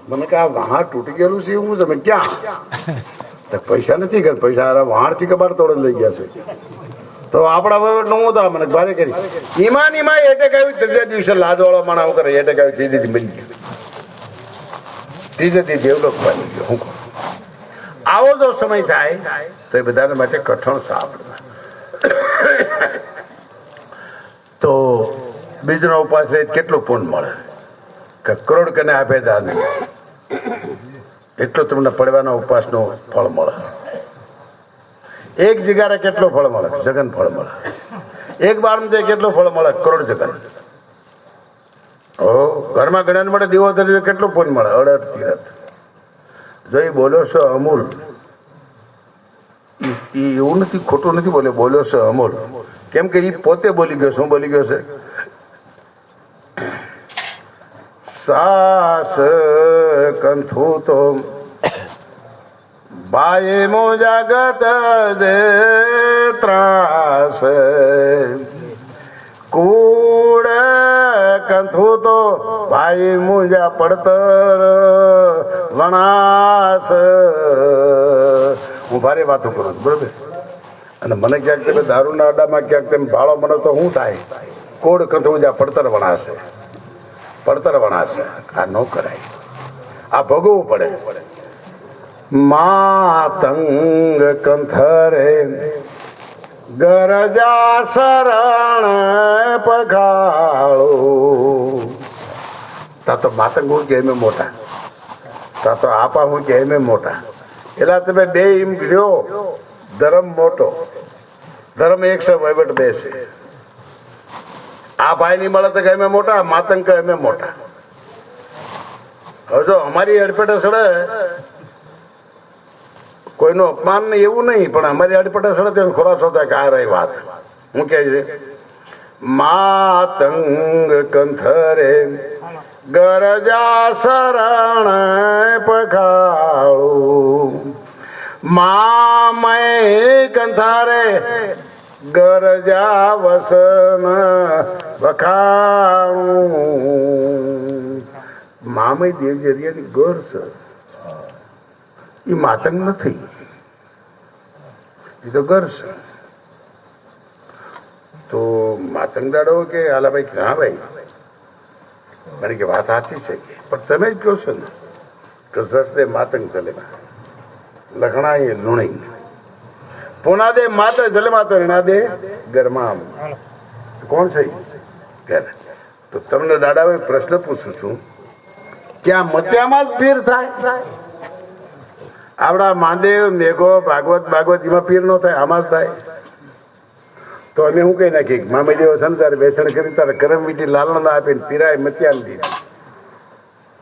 S2: મને કે આ વાણ તૂટી ગયેલું છે એવું છે? ક્યાં? પૈસા નથી કે પૈસા વાણ થી કબાટ તોડે લઈ ગયા છે. તો આપડા વહીવટ નું હતા મને ભારે કરી ઈમાન એટેક આવી. 3જા દિવસે લાજવાળો માણા કરે એટેક આવી, 3જી થી બની ગયો, 3જી થી ડેવલપ બની ગયો. હું આવો જો સમય થાય તો એ બધાને માટે કઠણ સાપ. તો બીજનો ઉપાસ રહે કેટલું પૂન મળે કે કરોડ કને આપે દાદા એટલું તમને પડવાના ઉપાસનું ફળ મળે. 1 જગ્યાએ કેટલું ફળ મળે? જગન ફળ મળે. 1 બાર કેટલું ફળ મળે? કરોડ જગન. ઘરમાં ગણન માટે દીવો ધરી કેટલું પૂન મળે? 18 તીરથ. જો એ બોલ્યો છે અમૂલ, એવું નથી, ખોટું નથી બોલ્યો, બોલ્યો છે અમૂલ. કેમ કે એ પોતે બોલી ગયો. શું બોલી ગયો છે? સાસ કંથું તો ભાઈ મો જગત દે ત્રાસ, કૂડ કંથું તો ભાઈ મુજા પડતર વણાસ. હું ભારે વાતો કરું છું બરોબર. અને મને ક્યાંક તમે દારૂના અડામાં ક્યાંક તેમ ભાળો મને તો શું થાય? કોડ કંથું જા પડતર વણાશે, પડતર વણાશે. આ ન કરાય, આ ભોગવવું પડે. માતંગ કંથરે ગરજા શરણ પગાળો. તા તો માતંગ હું કે એમ મોટા, તા તો આપા હું કે એમ મોટા. એટલે તમે બે એમ રહ્યો. ધર્મ મોટો, ધર્મ 100 વહીવટ બેસે. આ ભાઈ ની મળે તો કે એમ મોટા, માતંગ કે એમ મોટા. હવે જો અમારી અડફેટે સડે, કોઈનું અપમાન નહીં એવું નહીં, પણ અમારી અડફેટે સડે તેનો ખુલાસો થાય કે આ રહી વાત. હું કે છે માતંગ કંથરે ગરજા શરણ પખાળું, મામય કંથારે ગરજા વસન વખાણું. મામય દેવજરિયાની ગોર છે એ માતંગ નથી, એ તો ઘર છે. તો માતંગ દાડો કે હાલા ભાઈ હા ભાઈ મારી કે વાત સાચી છે પણ તમે જ કહો છો ને કે સસ્તે માતંગ ચલે લખણા એ લુણી પુના દે માતા જલે માતા રણા દે ગરમામ. કોણ છે? તો તમને દાદા પ્રશ્ન પૂછું છું કે આ મત્યામાં જ પીર થાય? આપડા મહાદેવ મેઘો ભાગવત એમાં પીર નો થાય, આમાં જ થાય. તો અમે શું કઈ નાખી મામદેવ છે ને તારે બેસણ કરી તારે કરમ વીટી લાલણ આપીને પીરાય મત્યાન દીધી.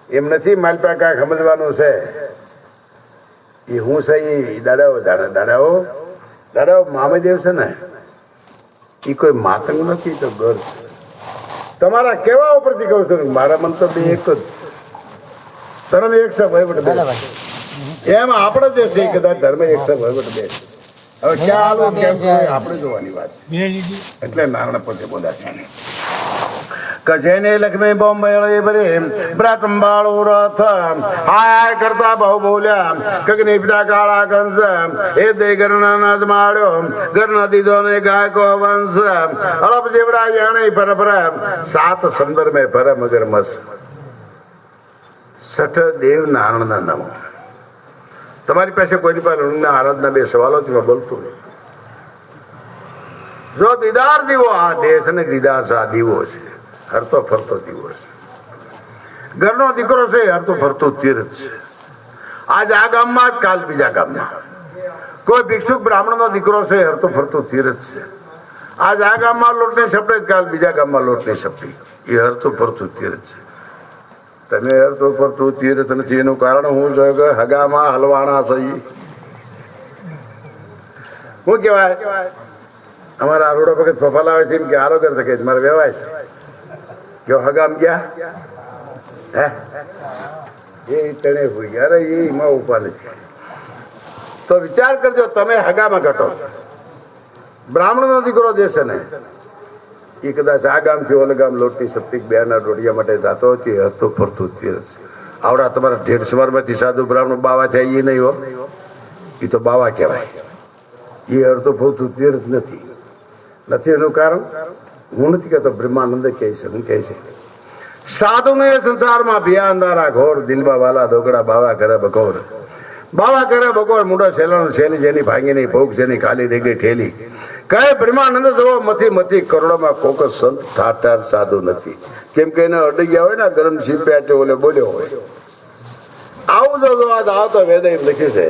S2: એમ નથી માલપા કાંઈક સમજવાનું છે. એ હું છે એ દાદાઓ મામદેવ છે ને એ કોઈ માતંગ નથી, તો ગર છે. તમારા કેવા ઉપરથી કહું છું મારા મંતવ્ય એક જ ધર્મ એક છે વહીવટ બે. એમ આપણે જે છે કદાચ ધર્મ એક છે વહીવટ બે. હવે ક્યાં હાલો કેમ આપણે જોવાની વાત છે. એટલે નારાયણ પોતે બોલ્યા છે કે જેને લક્ષ્મી બોમ્બે ભરે બ્રાતંબાળો રથ હાય કરતા બહુ બોલ્યા કગની પિતા કાળા કંસ એ દે ગરણા માળ્યો ગરના દીધો ને ગાયકો વંશ અળપ જેવડા જાણે પર સાત સંદર મેં ભર મગર મસ. સઠ દેવ નારાયણ ના નામો. તમારી પાસે કોઈની પાસે આરાધના બે સવાલો બોલતું જો દીદાર દીવો આ દેશ અને દીદાર આ દીવો છે, હરતો ફરતો દીવો છે. ઘરનો દીકરો છે, હરતો ફરતો તીર્થ છે. આજ આ ગામમાં જ કાલ બીજા ગામમાં. કોઈ ભિક્ષુક બ્રાહ્મણ નો દીકરો છે, હરતો ફરતો તીર્થ છે. આજ આ ગામમાં લોટ ને સપડે કાલ બીજા ગામમાં લોટ ને સપડી. એ હરતો ફરતું તીર્થ છે. તમે હરતો ફરતું તીર્થ નથી એનું કારણ હું છે કે હગામાં હલવાણા સહી. શું કેવાય અમારા આરોડો વખત ફફલ આવે છે એમ કે હારો કરી શકે મારે વ્યવહાર છે કે હગામ ગયા હે એ તણે હોઈ ગયા. અરે એમાં ઉપા નથી. તો વિચાર કરજો તમે હગામાં ઘટો. બ્રાહ્મણ નો દીકરો જે છે ને એ કદાચ આ ગામ થી ઓલે ગામ લોટની સપ્તિક બે ના રોટિયા માટે જાતો હતો ફરતું તીર્થ. આવડા તમારા 150 માંથી સાધુ બ્રાહ્મણ બાવા થાય એ નહીં હો, એ તો બાવા કહેવાય. એ અર્થો ફરતું તીર્થ નથી. એનું કારણ હું નથી કહેતો, બ્રહ્માનંદ કહે છે. હું કહે છે સાધુ ને સંસારમાં ભિયા અંધારા ઘોર દિલમાં વાલા દોગડા બાવા કરે બકોર. બાવા કરે બકોર મુંડો સેલાનો શેલી જેની ભાંગી નહીં ભોગ જેની ખાલી રેગી ઠેલી. કહે બ્રહ્માનંદ જોવો મથી કરોડોમાં કોક સંત ઠાઠાર સાધુ નથી. કેમ કે એને અડી ગયા હોય ને ગરમ શીપ પેટે ઓલે બોલ્યો હોય. આવું જો આજ આવતો વેદે લખ્યું છે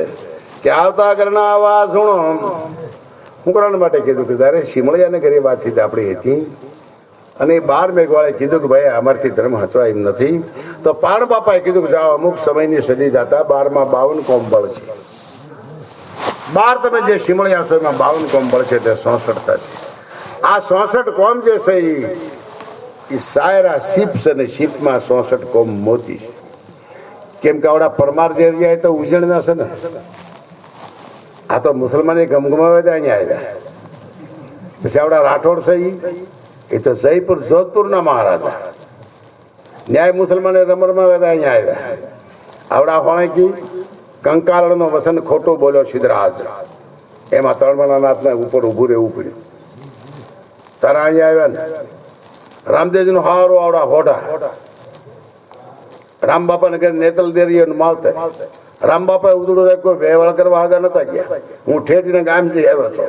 S2: કે આવતા કરના આવા સુણો. હું કરવા માટે કીધું કે જયારે શિમળિયાને ઘરે વાતચીત આપણી હતી અને 12 મેઘવાળે કીધું કે ભાઈ અમારથી ધર્મ હચવા એમ નથી, તો પાણ બાપાએ કીધું કે જાઓ અમુક સમયની સદી જતા 12માં 52 કોમ બળ છે. 12 તમે જે શિમળિયા છો એમાં 52 કોમ બળ છે એટલે 66 થશે. આ 66 કોમ જે છે એ સાયરા શીપ છે ને શીપમાં 66 કોમ મોતી છે. કેમ કે આવડા પરમાર જે રહ્યા તો ઉજણ ના છે ને. આ તો મુસલમાન ગમગમાવે અહીંયા આવ્યા. પછી આવડા રાઠોડ છે એ તો જયપુર જોધપુર ના મહારાજા ન્યાય મુસલમાને રમરમાં વેદા અહીંયા આવ્યા. આવડા હોણકી કંકાળ નો વસન ખોટું બોલ્યો સિદ્ધરાજ, એમાં તળમાના નાથને ઉપર ઉભું રહેવું પડ્યું. તારા અહીંયા આવ્યા ને રામદેવજી નું હારું આવડા હોડા રામ બાપા ને નેતલ દેરી માલતે રામ બાપા ઉદડું રાખ્યો વ્યવહાર કરવા આગળ નતા ગયા. હું ઠેઠીને ગામ જઈ આવ્યો છો.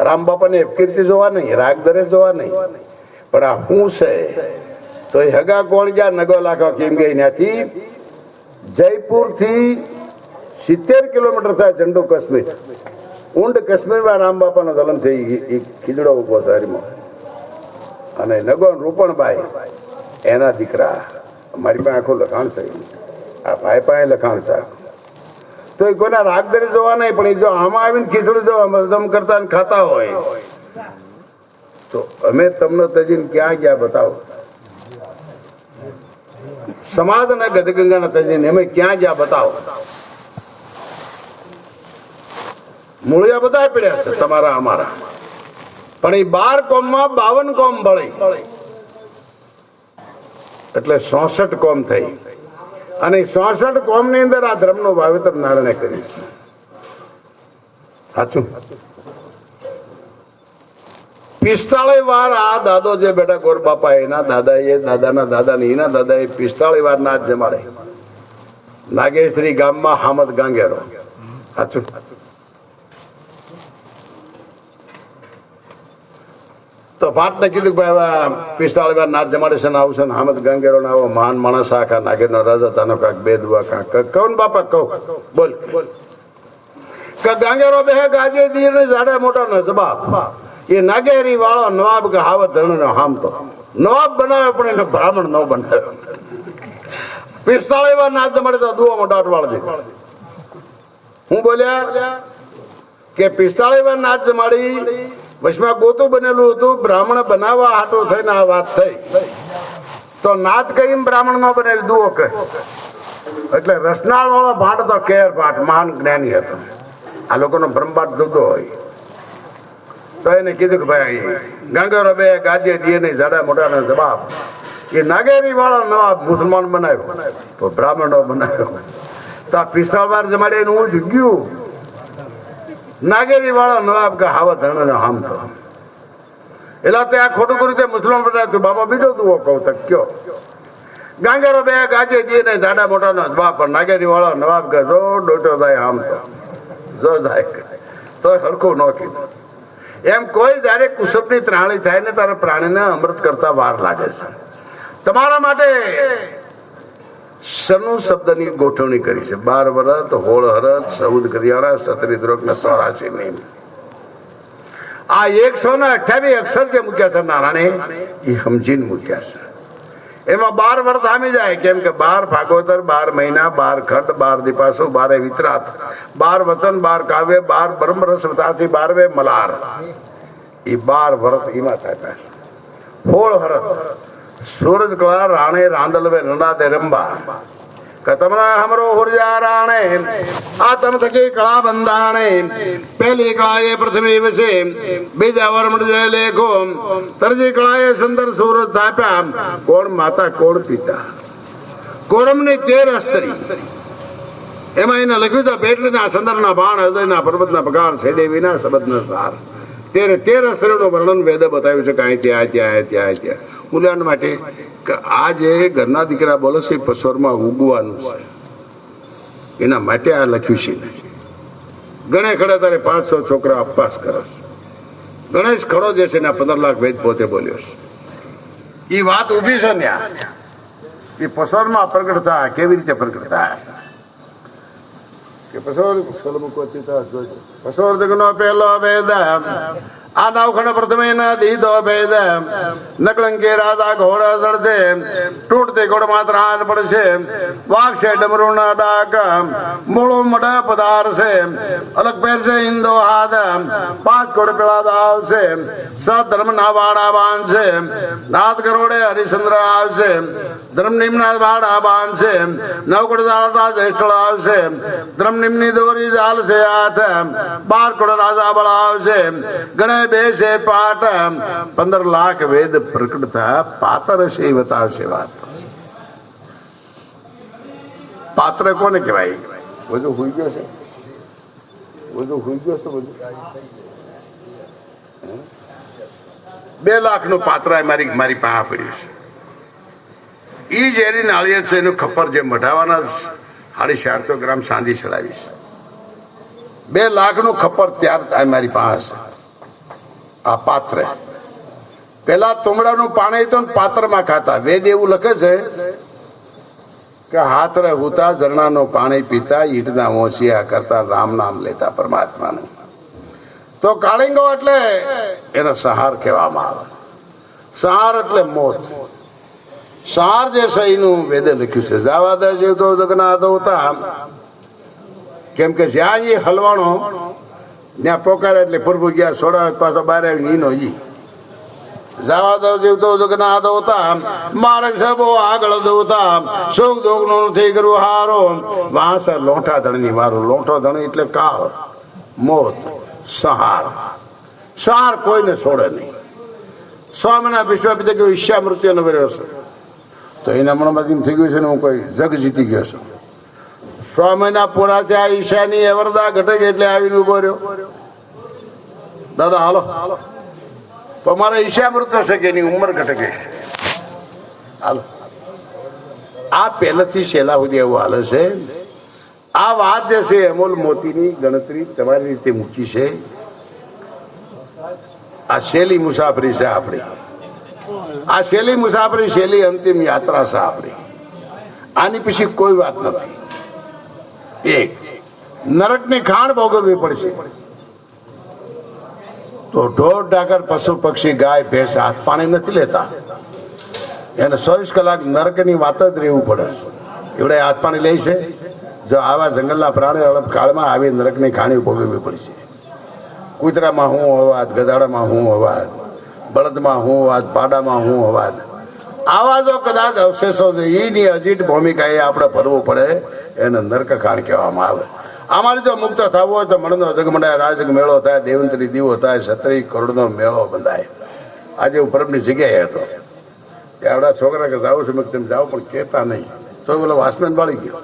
S2: રામ બાપા ને કીર્તિ જોવા નહીં, રાગ દરે જોવા નહીં, પણ આ શું છે તો એ હગા કોણ ગયા નગો લાખો કેમ ગઈ ત્યાંથી જયપુર થી 70 કિલોમીટર થાય ચંડુ કાશ્મીર. ઊંડ કાશ્મીરમાં રામ બાપા નો જન્મ થઈ. ખીજડો ઉભો શહેરમાં અને નગો રૂપણબાઈ એના દીકરા. મારી પાસે આખું લખાણ છે, આ ભાઈ પાસે લખાણ છે. તો એ કોઈના રાગદરી જોવા નહીં, પણ એ જો આમાં આવીને ખીચડી જો હજમ કરતા ખાતા હોય તો અમે તમને તજીને ક્યાં ગયા બતાવો. સમાજ અને ગદગંગા તજીને અમે ક્યાં ગયા બતાવો. મૂળિયા બધા પડ્યા છે તમારા અમારા, પણ એ 12 કોમમાં 52 કોમ બળી એટલે 66 કોમ થઈ. અને 66 કોમની અંદર આ ધર્મનું વાવેતર નારાયણે કર્યું છે. સાચું? 45 વાર આ દાદો જે બેટા ગોર બાપા એના દાદા એ દાદાના દાદા ને એના દાદા એ 45 વાર નાચ જમાડે નાગેશ્રી ગામમાં હામદ ગાંગેરો. સાચું? તો ફાટ ને કીધું કે ભાઈ 45 વાર નાચ જમાડે છે ને આવશે ને હામદ ગાંગેરો ને આવો મહાન માણસ આખા નાગેર નો રાજા તાનો કાક બે દુઆ કાક કહું બાપા કહું બોલ કે ગાંગેરો બે ગાજે દીર ને જાડે મોટા નો જવાબ એ નાગેરી વાળો નવાબ કે હાવત ધણ નો હામ તો નવાબ બનાવ્યો પણ એને બ્રાહ્મણ ન બનાવ્યો. 45 વાર નાચ જમાડે તો દુઆમાં દાટ વાળ દે. હું બોલ્યા કે 45 વાર નાચ જમાડી વચમાં ગોતું બનેલું હતું બ્રાહ્મણ બનાવવા હાટો થઈને આ વાત થઈ તો નાચ કઈ બ્રાહ્મણ નો બનેલી દુઓ કહે એટલે રસનાળ વાળો ભાટ તો કેર ભાટ મહાન જ્ઞાની હતો. આ લોકોનો બ્રહ્મભાટ જુદો હોય તો એને કીધું કે ભાઈ ગાંગેરો બે ગાજે દીએ ને જાડા મોટા જવાબ એ નાગેરી વાળો નવાબ મુસલમાન બનાવ્યો તો બ્રાહ્મણો બનાવ્યો. તો આ 45 વાર જમાડે હું જગ્યું નાગેરી વાળો નવાબ કે હાવત ધણ હામ તો એટલે ત્યાં ખોટું કર્યું તે મુસલમાન બનાવ્યું. બાબા બીજો દુઓ કહું તો કયો ગાંગેરો બે ગાજે દીએ ને જાડા મોટા નો જવાબ પણ નાગેરી વાળો નવાબ કે જો ડોટો થાય આમ તો જો જાય તો હરખું ન કીધું. એમ કોઈ જયારે કુસબની ત્રાણી થાય ને તારે પ્રાણીને અમૃત કરતા વાર લાગે છે. તમારા માટે સનું શબ્દની ગોઠવણી કરી છે 12 વરત 16 હરત 14 કરિયાણા 17 દ્રોક ને 84 નહીં. આ 128 અક્ષર જે મૂક્યા છે નારાયણે એ સમજીને મૂક્યા છે. એમાં 12 વર્ષ આમી જાય કેમ કે 12 ભાગવતર 12 મહિના 12 ખંડ 12 દીપાસો 12 વિતરાત 12 વચન 12 કાવ્ય 12 બ્રહ્મરસ વતાસી 12 મલાર એ 12 વર્ષ એમાં થાય. 16 હરત સૂરજ કળા રાણે રાંદલવે રણાદે રંબા કતમના હમરો હુરજા રાણે આ તમ થકી કળા બંધાણે પહેલી કળાએ પૃથ્વી વસે બીજા વરમણ જય લેખો ત્રીજી કળાએ સુંદર સૂરજ થાપ્યા કોણ માતા કોણ પિતા કોરમની 13 અસ્તરી એમાં એને લખ્યું છે ભેટના સંદરના બાણ હૃદયના પર્વતના પગાર છે દેવીના શબ્દના સાર 13 અસ્તરીનું વર્ણન વેદે બતાવ્યું છે કે અહીં ત્યાં ત્યાં ત્યાં ત્યાં ઉદાહરણ માટે આ જે ઘરના દીકરા બોલે છે પસોરમાં ઉગવાનું છે એના માટે આ લખ્યું છે. ગણે ખડે તારે 500 છોકરા અપવાસ કરે છે. ગણેશ ખડો જે છે ને 15 લાખ વેદ પોતે બોલ્યો છે. એ વાત ઉભી છે ને એ પસોરમાં પ્રગટ થાય કેવી રીતે પ્રગટ થાય કે પસોર જગનો પહેલો વેદ આ નવખંડ પ્રથમે દીધો ભેદ નકળંકી રાધા ઘોડા ચડશે તૂટતી ઘોડ માત્ર હાથ પડશે વાગશે ડમરૂ ના ડાક મૂળો મઢ પધારશે અલગ પહેરશે હિન્દો હાથ 5 ઘોડ પેલા આવશે 7 ધર્મ ના વાડા બાંધશે નાથ કરોડે હરિચંદ્ર આવશે ધર્મ નિમ્ના વાડા બાંધશે 9 ઘોડ દાળતા જ્યેષ્ઠ આવશે ધર્મ નિમ્ની દોરી ચાલશે હાથ 12 ઘોડ રાજા બળ આવશે ગણે બેસે પાઠ 15 લાખ વેદ પ્રકટ થયા પાત્ર છે બતાવશે વાત. પાત્ર કોને કહેવાય? બધું હોઈ ગયો છે બધું 2 લાખ નું પાત્ર મારી પાસે પડ્યું છે. ઈ જેરી નાળિયેર છે એનું ખપ્પર જે મઢાવાના 450 ગ્રામ સાંધી ચડાવી છે. 2 લાખ નું ખપ્પર ત્યાર મારી પાસે આ પાત્ર. પેલા તુમડાનું પાણી તો પાત્રમાં ખાતા. વેદ એવું લખે છે કે હાથ રે હુતા ઝરણાનું પાણી પીતા ઈટના ઓસિયા કરતા રામ નામ લેતા પરમાત્માનું. તો કાળિંગો એટલે એને સહાર કહેવામાં આવે. સહાર એટલે મોત. સહાર જે છે એનું વેદે લખ્યું છે જાવા દે તો જગન્નાથ હોતા કેમ કે જ્યાં એ હલવાણો ત્યાં પોકારે એટલે પ્રભુ ગયા સોડા પાછો બહાર આવી નીનો ઈ જવા દો જીવતો જગન્નાથ હોતા માર્ગ સબો આગળ દોતા સુખ દુઃખ નો નથી કરવું હારો વાંસ લોંઠા ધણી મારો લોંઠો ધણી એટલે કાળ મોત સહાર. સહાર કોઈને છોડે નહીં. સ્વામીના વિશ્વાપિતા કે ઈચ્છા મૃત્યુ નો વર્યો છે તો એના મનમાંથી થઈ ગયું છે ને હું કોઈ જગ જીતી ગયો છું. 6 મહિના પૂરા થયા, ઈશાની અવરદા ઘટે એટલે આવીને ઉભો રહ્યો. દાદા હાલો, તો મારા ઈશા મૃત થશે કે એની ઉંમર ઘટે ગઈ. હાલો, આ પહેલેથી છેલ્લા સુધી એવું હાલે છે. આ વાત જે છે અમૂલ મોતીની ગણતરી તમારી રીતે મૂકી છે. આ છેલ્લી મુસાફરી છે આપણી. આ છેલ્લી મુસાફરી, છેલ્લી અંતિમ યાત્રા છે આપણી. આની પછી કોઈ વાત નથી. એક નરકની ખાણ ભોગવવી પડશે. તો ઢોર ડાકર પશુ પક્ષી ગાય ભેંસ હાથ પાણી નથી લેતા. એને 24 કલાક નરકની વાત જ રહેવું પડે. એવડે હાથ પાણી લે છે. જો આવા જંગલના પ્રાણીઓ અળપ કાળમાં આવી નરકની ખાણી ભોગવવી પડશે. કૂતરામાં હું અવાજ, ગધાડામાં હું અવાજ, બળદમાં હું અવાજ, પાડામાં હું અવાજ. આવા જો કદાચ અવશેષો છે એની અજીટ ભૂમિકા એ આપણે ભરવું પડે. એને નરક ખાણ કહેવામાં આવે. અમારે જો મુક્ત થવું હોય તો મણનો જગમડાય, રાજગ મેળો થાય, દેવંતરી દીવો થાય, 36 કરોડનો મેળો બંધાય. આજે હું પરબની જગ્યાએ હતો. આવડા છોકરા કે જાવ છું, તેમ જાઓ પણ કહેતા નહીં. તો પેલો વાસમેન બાળી ગયો.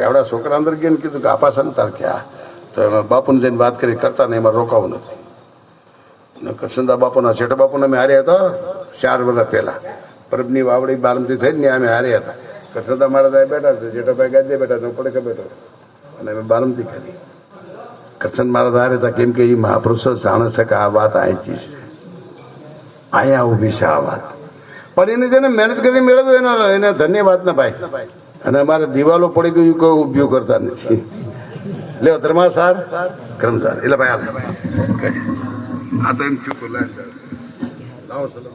S2: આવડા છોકરા અંદર ગયા કીધું કે આપા સંતાર ક્યાં? તો એમાં બાપુને જઈને વાત કરી, કરતા નહીં, એમાં રોકાવું નથી. કૃષ્ણદા બાપુના શેઠ બાપુને અમે હાર્યા હતા 4 વર્ષ પહેલા. પરબની વાવડી બારમથી થઈ ને અમે હાર્યા હતા. કૃષ્ણદા મારા બેઠા હતા, જેઠાભાઈ ગાજે બેઠા હતા, પડકે બેઠો અને અમે બારમથી કરી. કૃષ્ણ મારા હારે હતા, કેમ કે એ મહાપુરુષો જાણે છે કે આ વાત અહીંથી છે, અહીંયા ઉભી છે આ વાત. પણ એને જેને મહેનત કરી મેળવ્યું એને ધન્યવાદ ના ભાઈ. અને અમારે દિવાલો પડી ગયું કોઈ ઉભ્યું કરતા નથી. લ્યો ધર્માસાર કર્મસાર એટલે ભાઈ આ તો એમ ચૂક લાવો સલામ.